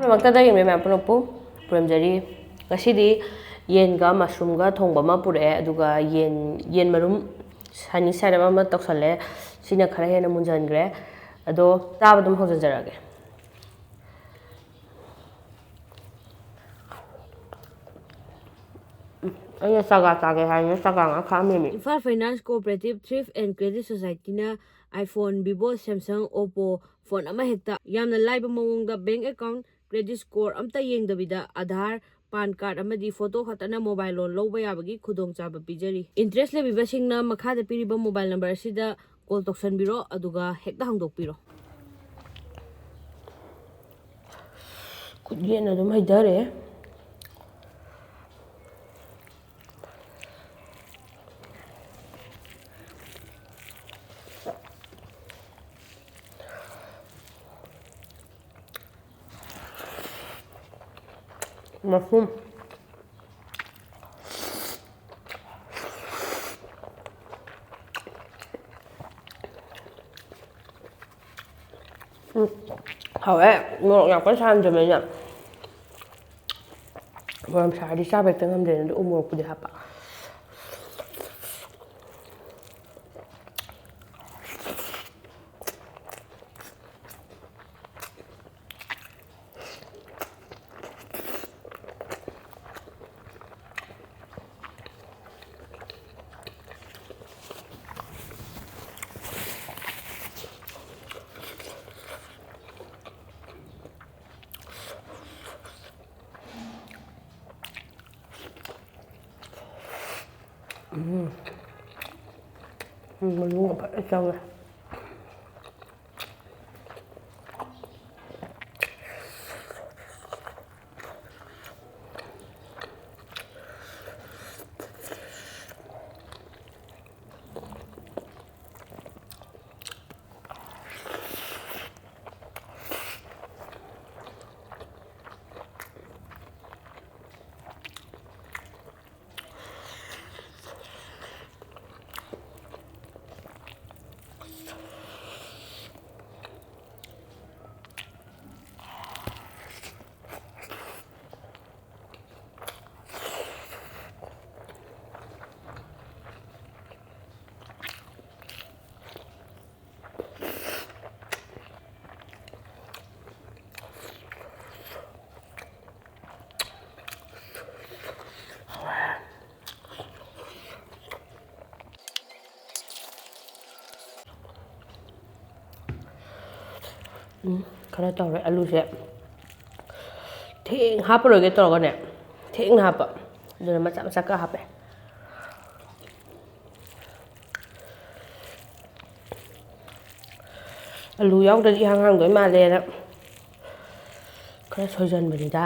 ꯃꯛꯇꯗꯒꯤ ꯃꯌꯥꯝ ꯄꯨꯂꯞꯄꯨ ꯄꯨꯔꯝꯖꯔꯤ ꯉꯁꯤꯗꯤ ꯌꯦꯟꯒ ꯃꯁꯔꯨꯝꯒ ꯊꯣꯡꯕ ꯑꯃ ꯄꯨꯔꯛꯑꯦ ꯑꯗꯨꯒ ꯌꯦꯟ ꯃꯔꯨꯝ ꯁꯅꯤ ꯁꯥꯏꯠ ꯑꯃ ꯇꯧꯁꯜꯂꯦ ꯁꯤꯅ ꯈꯔ ꯍꯦꯟꯅ ꯃꯨꯟꯖꯟꯈ꯭ꯔꯦ ꯑꯗꯣ ꯆꯥꯕ ꯑꯗꯨꯝ ꯍꯧꯖꯟꯖꯔꯛꯑꯒꯦ ꯑꯩꯅ ꯆꯥꯒ ꯆꯥꯒꯦ ꯍꯥꯏꯅ ꯆꯥꯒ ꯉꯥꯛ ꯈꯥꯛꯑꯝꯃꯤꯃꯤ ꯏꯝꯐꯥꯜ finance cooperative thrift and credit ꯁꯣꯁꯥꯏꯇꯤꯅ iPhone Vivo Samsung Oppo phone ꯑꯃꯍꯦꯛꯇ ꯌꯥꯝꯅ ꯂꯥꯏꯕ ꯃꯑꯣꯡꯗ ꯕꯦꯡ ꯑꯦꯀꯥꯎꯟ ꯀ꯭ꯔꯦꯗꯤꯠ ꯁ꯭ꯀꯣꯔ ꯑꯝꯇ ꯌꯦꯡꯗꯕꯤꯗ ꯑꯙꯥꯔ ꯄꯥꯟ ꯀꯥꯔꯗ ꯑꯃꯗꯤ ꯐꯣꯇꯣ ꯈꯛꯇꯅ ꯃꯣꯕꯥꯏꯜ ꯂꯣꯟ ꯂꯧꯕ ꯌꯥꯕꯒꯤ ꯈꯨꯗꯣꯡꯆꯥꯕ ꯄꯤꯖꯔꯤ ꯏꯟꯇꯔꯦꯁ ꯂꯩꯕꯤꯕꯁꯤꯡꯅ ꯃꯈꯥꯗ ꯄꯤꯔꯤꯕ ꯃꯣꯕꯥꯏꯜ ꯅꯝꯕꯔ ꯑꯁꯤꯗ ꯀꯣꯜ ꯇꯧꯁꯟꯕꯤꯔꯣ ꯑꯗꯨꯒ ꯍꯦꯛꯇ ꯍꯥꯡꯗꯣꯛꯄꯤꯔꯣ ꯈꯨꯠꯌꯦꯠꯅ ꯑꯗꯨꯝ ꯍꯩꯊꯔꯦ मशरूम 하왜 뭐 약간 사람들면요 뭐 살이 싸백등 하면 되는데 오므로꾸지 하빠 뭔가 빨리 ꯈꯔ ꯇꯧꯔꯦ ꯑꯂꯨꯁꯦ ꯊꯦꯡ ꯍꯥꯞꯄꯔꯣꯏꯒꯦ ꯇꯧꯔꯒꯅꯦ ꯊꯦꯡꯅ ꯍꯥꯞꯄ ꯑꯗꯨꯅ ꯃꯆꯥ ꯃꯆꯥ ꯈꯔ ꯍꯥꯞꯄꯦ ꯑꯂꯨ ꯌꯥꯎꯗ꯭ꯔꯗꯤ ꯏꯍꯥꯡ ꯍꯥꯡꯗꯣꯏ ꯃꯥꯜꯂꯦꯅ ꯈꯔ ꯁꯣꯏꯖꯟꯕꯅꯤꯗ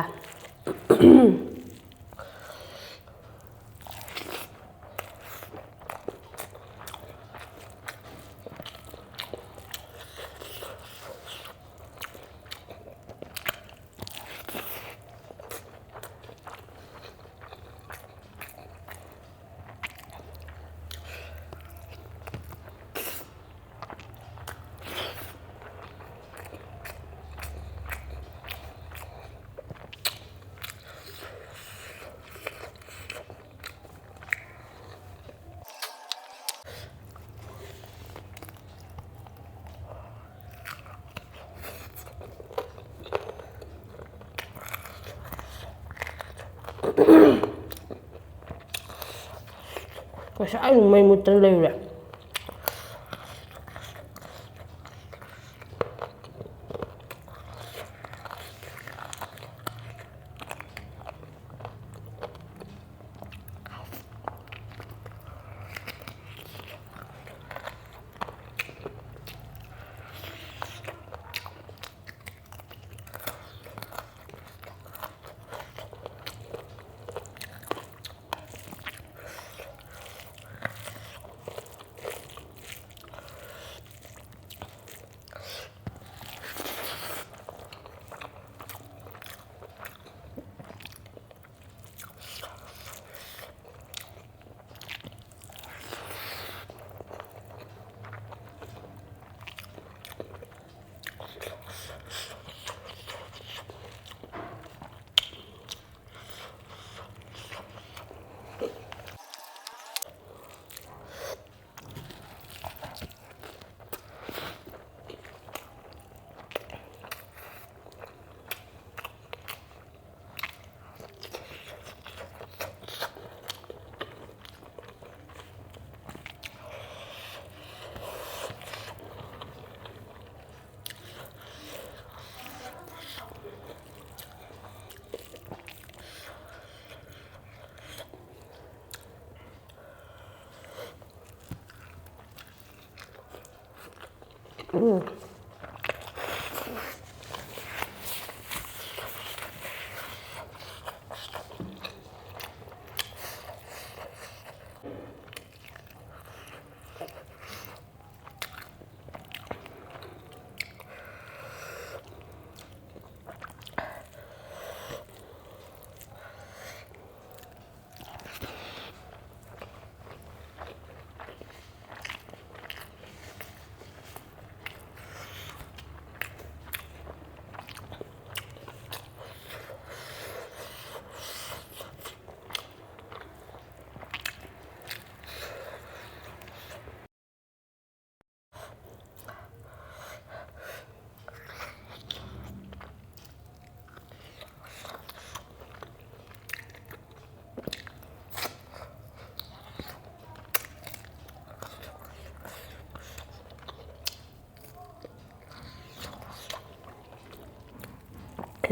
ꯉꯁꯥꯏ ꯃꯩ ꯃꯨꯠꯇꯅ ꯂꯩꯔꯨꯔꯦ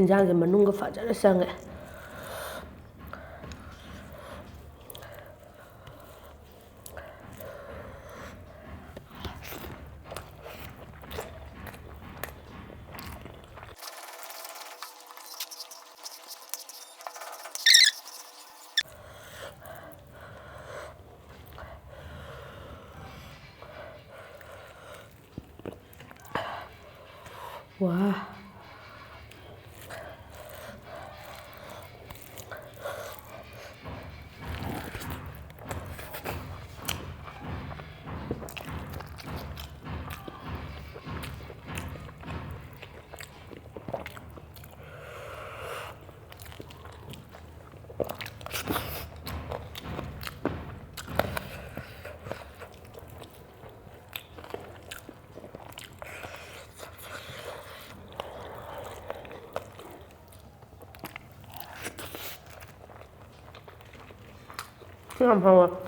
ꯏꯟꯖꯥꯡꯁꯦ ꯃꯅꯨꯡꯒ ꯐꯖꯅ ꯆꯪꯉꯦ. 와. 안 먹어.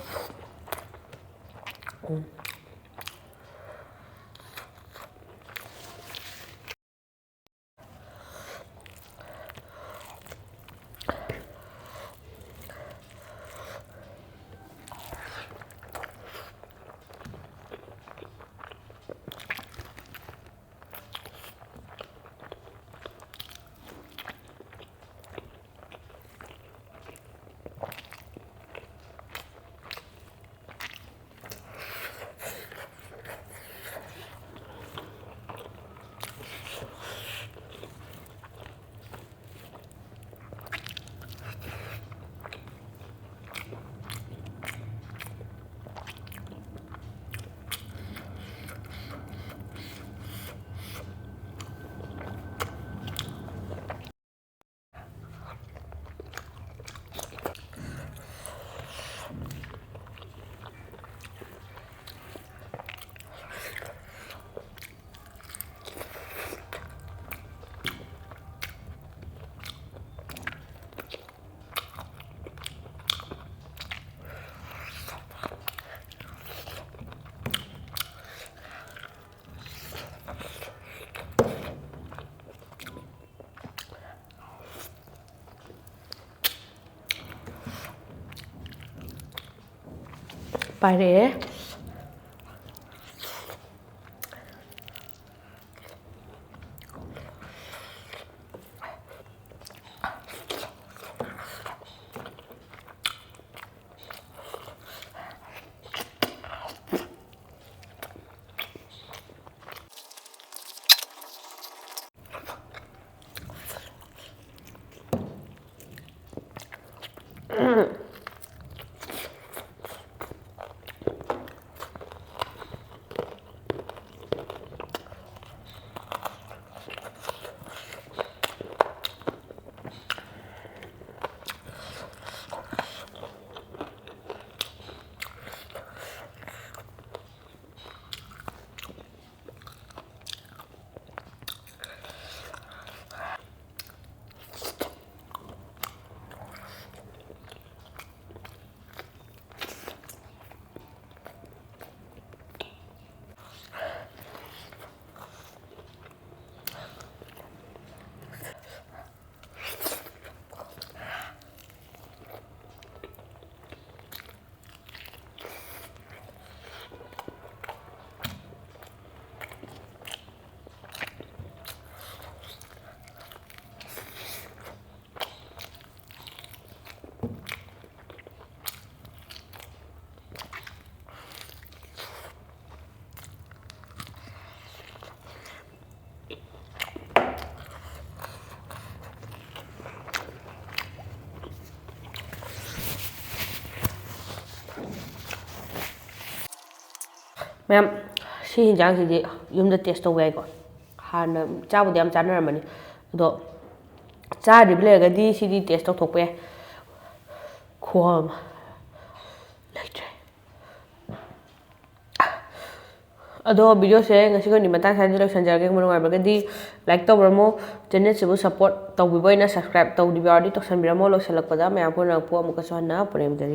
빨리. ꯃꯌꯥꯝ ꯁꯤ ꯌꯦꯟꯖꯥꯡꯁꯤꯗꯤ ꯌꯨꯝꯗ ꯇꯦꯁ ꯇꯧꯕ ꯌꯥꯏꯀꯣ ꯍꯥꯟꯅ ꯆꯥꯕꯨꯗꯤ ꯌꯥꯝ ꯆꯥꯅꯔꯝꯕꯅꯤ ꯑꯗꯣ ꯆꯥꯗ꯭ꯔꯤꯕ ꯂꯩꯔꯒꯗꯤ ꯁꯤꯗꯤ ꯇꯦꯁ ꯇꯧꯊꯣꯛꯄ ꯌꯥꯏ ꯈꯨꯍꯥꯎ ꯑꯃ ꯂꯩꯇ꯭ꯔꯦ ꯑꯗꯣ ꯚꯤꯗꯤꯑꯣꯁꯦ ꯉꯁꯤꯒꯤ ꯃꯇꯥꯡ ꯁ꯭ꯋꯥꯏꯗ ꯂꯣꯏꯁꯤꯟꯖꯔꯒꯦ ꯅꯨꯡꯉꯥꯏꯔꯒꯗꯤ ꯂꯥꯏꯛ ꯇꯧꯕꯤꯔꯝꯃꯣ ꯆꯦꯅꯦꯜꯁꯤꯕꯨ ꯁꯞꯄꯣꯔꯠ ꯇꯧꯕꯤꯕ ꯑꯣꯏꯅ ꯁꯕꯁꯀ꯭ꯔꯥꯏꯕ ꯇꯧꯗꯕ ꯌꯥꯎꯔꯗꯤ ꯇꯧꯁꯟꯕꯤꯔꯝꯃꯣ ꯂꯣꯏꯁꯤꯜꯂꯛꯄꯗ ꯃꯌꯥꯝ ꯄꯨꯝꯅꯃꯛꯄꯨ ꯑꯃꯨꯛꯀꯁꯨ ꯍꯟꯅ ꯄꯨꯅꯦꯝꯖꯔꯤ